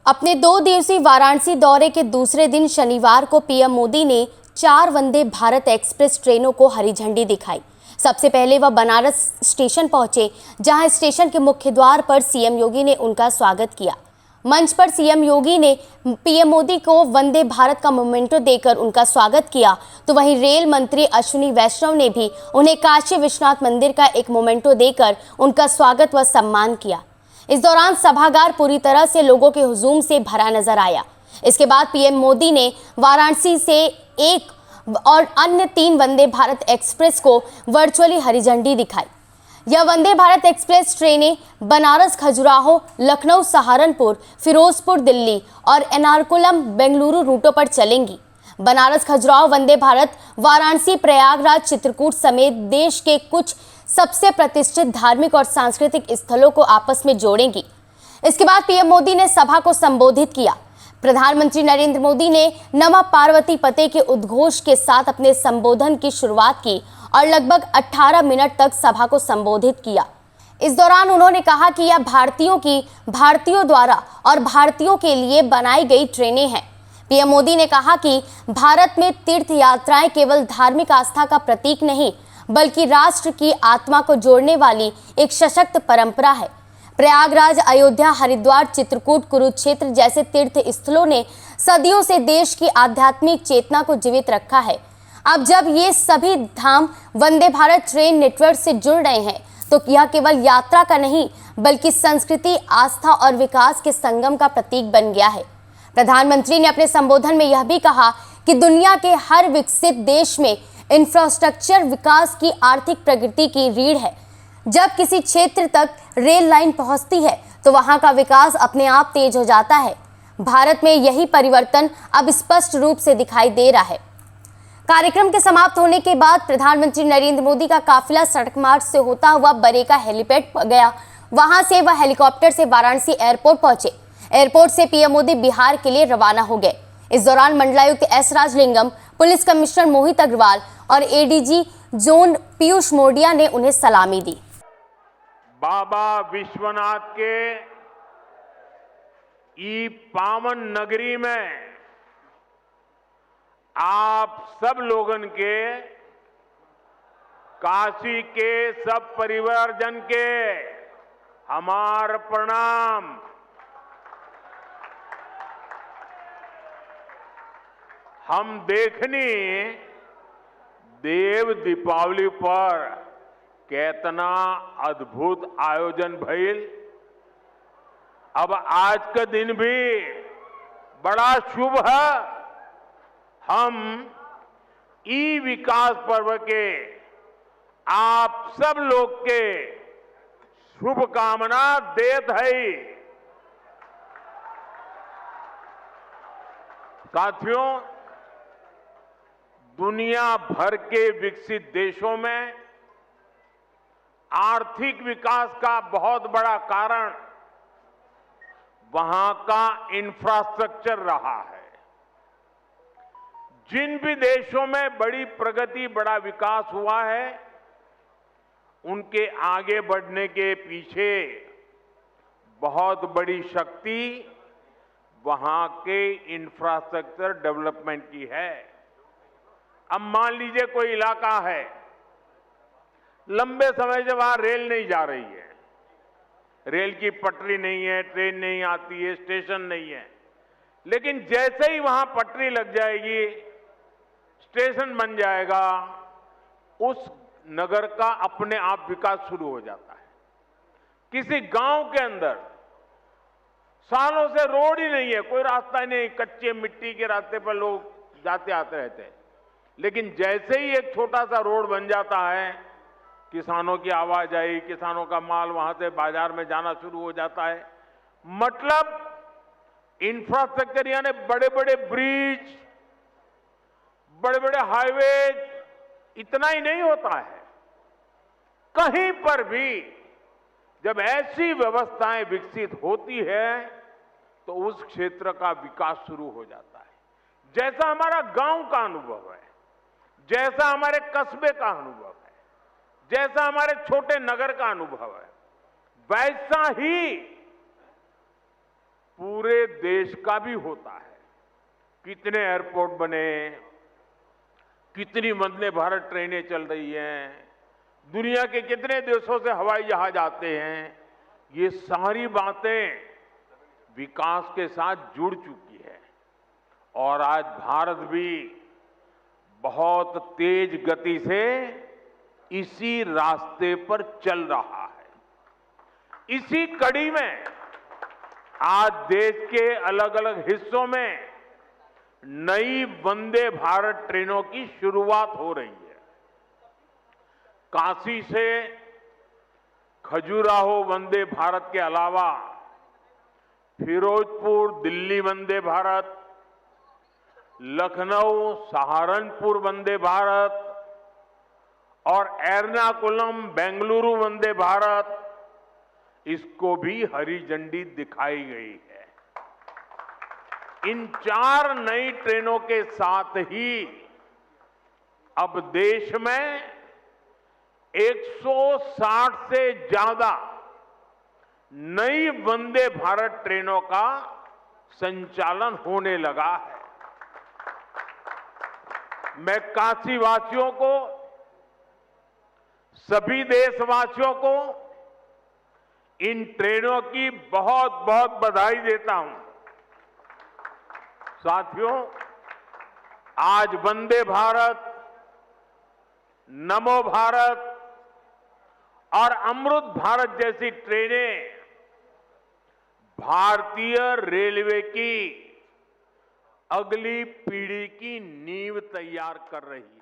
अपने 2 दिवसीय वाराणसी दौरे के दूसरे दिन शनिवार को पीएम मोदी ने 4 वंदे भारत एक्सप्रेस ट्रेनों को हरी झंडी दिखाई। सबसे पहले वह बनारस स्टेशन पहुंचे, जहां स्टेशन के मुख्य द्वार पर सीएम योगी ने उनका स्वागत किया। मंच पर सीएम योगी ने पीएम मोदी को वंदे भारत का मोमेंटो देकर उनका स्वागत किया, तो वहीं रेल मंत्री अश्विनी वैष्णव ने भी उन्हें काशी विश्वनाथ मंदिर का एक मोमेंटो देकर उनका स्वागत व सम्मान किया। इस दौरान सभागार पूरी तरह से लोगों के हुजूम से भरा नजर आया। इसके बाद पीएम मोदी ने वाराणसी से एक और अन्य 3 वंदे भारत एक्सप्रेस को वर्चुअली हरी झंडी दिखाई। यह वंदे भारत एक्सप्रेस ट्रेनें बनारस खजुराहो, लखनऊ सहारनपुर, फिरोजपुर दिल्ली और एर्नाकुलम बेंगलुरु रूटों पर चलेंगी। बनारस खजुराहो वंदे भारत वाराणसी, प्रयागराज, चित्रकूट समेत देश के कुछ सबसे प्रतिष्ठित धार्मिक और सांस्कृतिक स्थलों को आपस में जोड़ेंगी। इसके बाद पीएम मोदी ने सभा को संबोधित किया। प्रधानमंत्री नरेंद्र मोदी ने नमः पार्वती पते के उद्घोष के साथ अपने संबोधन की शुरुआत की और लगभग 18 मिनट तक सभा को संबोधित किया। इस दौरान उन्होंने कहा कि यह भारतीयों द्वारा और भारतीयों के लिए बनाई गई ट्रेनें हैं। पीएम मोदी ने कहा कि भारत में तीर्थ यात्राएं केवल धार्मिक आस्था का प्रतीक नहीं, बल्कि राष्ट्र की आत्मा को जोड़ने वाली एक सशक्त परंपरा है। प्रयागराज, अयोध्या, हरिद्वार, चित्रकूट, कुरुक्षेत्र जैसे तीर्थ स्थलों ने सदियों से देश की आध्यात्मिक चेतना को जीवित रखा है। अब जब ये सभी धाम वंदे भारत ट्रेन नेटवर्क से जुड़ रहे हैं, तो यह केवल यात्रा का नहीं, बल्कि संस्कृति, आस्था और विकास के संगम का प्रतीक बन गया है। प्रधानमंत्री ने अपने संबोधन में यह भी कहा कि दुनिया के हर विकसित देश में इंफ्रास्ट्रक्चर विकास की आर्थिक प्रगति की रीढ़ है। जब किसी क्षेत्र तक रेल लाइन पहुंचती है, तो वहां का विकास अपने आप तेज हो जाता है। भारत में यही परिवर्तन अब स्पष्ट रूप से दिखाई दे रहा है। कार्यक्रम के समाप्त होने के बाद प्रधानमंत्री नरेंद्र मोदी का काफिला सड़क मार्ग से होता हुआ बरेका हेलीपैड गया। वहां से वह हेलीकॉप्टर से वाराणसी एयरपोर्ट पहुंचे। एयरपोर्ट से पीएम मोदी बिहार के लिए रवाना हो गए। इस दौरान मंडलायुक्त S Rajalingam, police commissioner Mohit Agarwal और एडीजी जोन पीयूष मोडिया ने उन्हें सलामी दी। बाबा विश्वनाथ के ई पावन नगरी में आप सब लोगन के, काशी के सब परिवारजन के हमार प्रणाम। हम देखनी देव दीपावली पर कितना अद्भुत आयोजन भइल। अब आज का दिन भी बड़ा शुभ है। हम ई विकास पर्व के आप सब लोग के शुभकामना देत है। साथियों, दुनिया भर के विकसित देशों में आर्थिक विकास का बहुत बड़ा कारण वहां का इंफ्रास्ट्रक्चर रहा है। जिन भी देशों में बड़ी प्रगति, बड़ा विकास हुआ है, उनके आगे बढ़ने के पीछे बहुत बड़ी शक्ति वहां के इंफ्रास्ट्रक्चर डेवलपमेंट की है। अब मान लीजिए कोई इलाका है, लंबे समय से वहां रेल नहीं जा रही है, रेल की पटरी नहीं है, ट्रेन नहीं आती है, स्टेशन नहीं है, लेकिन जैसे ही वहां पटरी लग जाएगी, स्टेशन बन जाएगा, उस नगर का अपने आप विकास शुरू हो जाता है। किसी गांव के अंदर सालों से रोड ही नहीं है, कोई रास्ता ही नहीं, कच्चे मिट्टी के रास्ते पर लोग जाते आते रहते हैं, लेकिन जैसे ही एक छोटा सा रोड बन जाता है, किसानों की आवाजाही, किसानों का माल वहां से बाजार में जाना शुरू हो जाता है। मतलब इंफ्रास्ट्रक्चर यानी बड़े बड़े ब्रिज, बड़े बड़े हाईवे, इतना ही नहीं होता है। कहीं पर भी जब ऐसी व्यवस्थाएं विकसित होती है, तो उस क्षेत्र का विकास शुरू हो जाता है। जैसा हमारा गांव का अनुभव है, जैसा हमारे कस्बे का अनुभव है, जैसा हमारे छोटे नगर का अनुभव है, वैसा ही पूरे देश का भी होता है। कितने एयरपोर्ट बने, कितनी वंदे भारत ट्रेनें चल रही हैं, दुनिया के कितने देशों से हवाई जहाज आते हैं, ये सारी बातें विकास के साथ जुड़ चुकी है। और आज भारत भी बहुत तेज गति से इसी रास्ते पर चल रहा है। इसी कड़ी में आज देश के अलग अलग हिस्सों में नई वंदे भारत ट्रेनों की शुरुआत हो रही है। काशी से खजुराहो वंदे भारत के अलावा फिरोजपुर दिल्ली वंदे भारत, लखनऊ सहारनपुर वंदे भारत और एर्नाकुलम बेंगलुरु वंदे भारत, इसको भी हरी झंडी दिखाई गई है। इन 4 नई ट्रेनों के साथ ही अब देश में 160 से ज्यादा नई वंदे भारत ट्रेनों का संचालन होने लगा है। मैं काशी वासियों को, सभी देशवासियों को इन ट्रेनों की बहुत बहुत बधाई देता हूं। साथियों, आज वंदे भारत, नमो भारत और अमृत भारत जैसी ट्रेनें भारतीय रेलवे की अगली पीढ़ी की नींव तैयार कर रही है।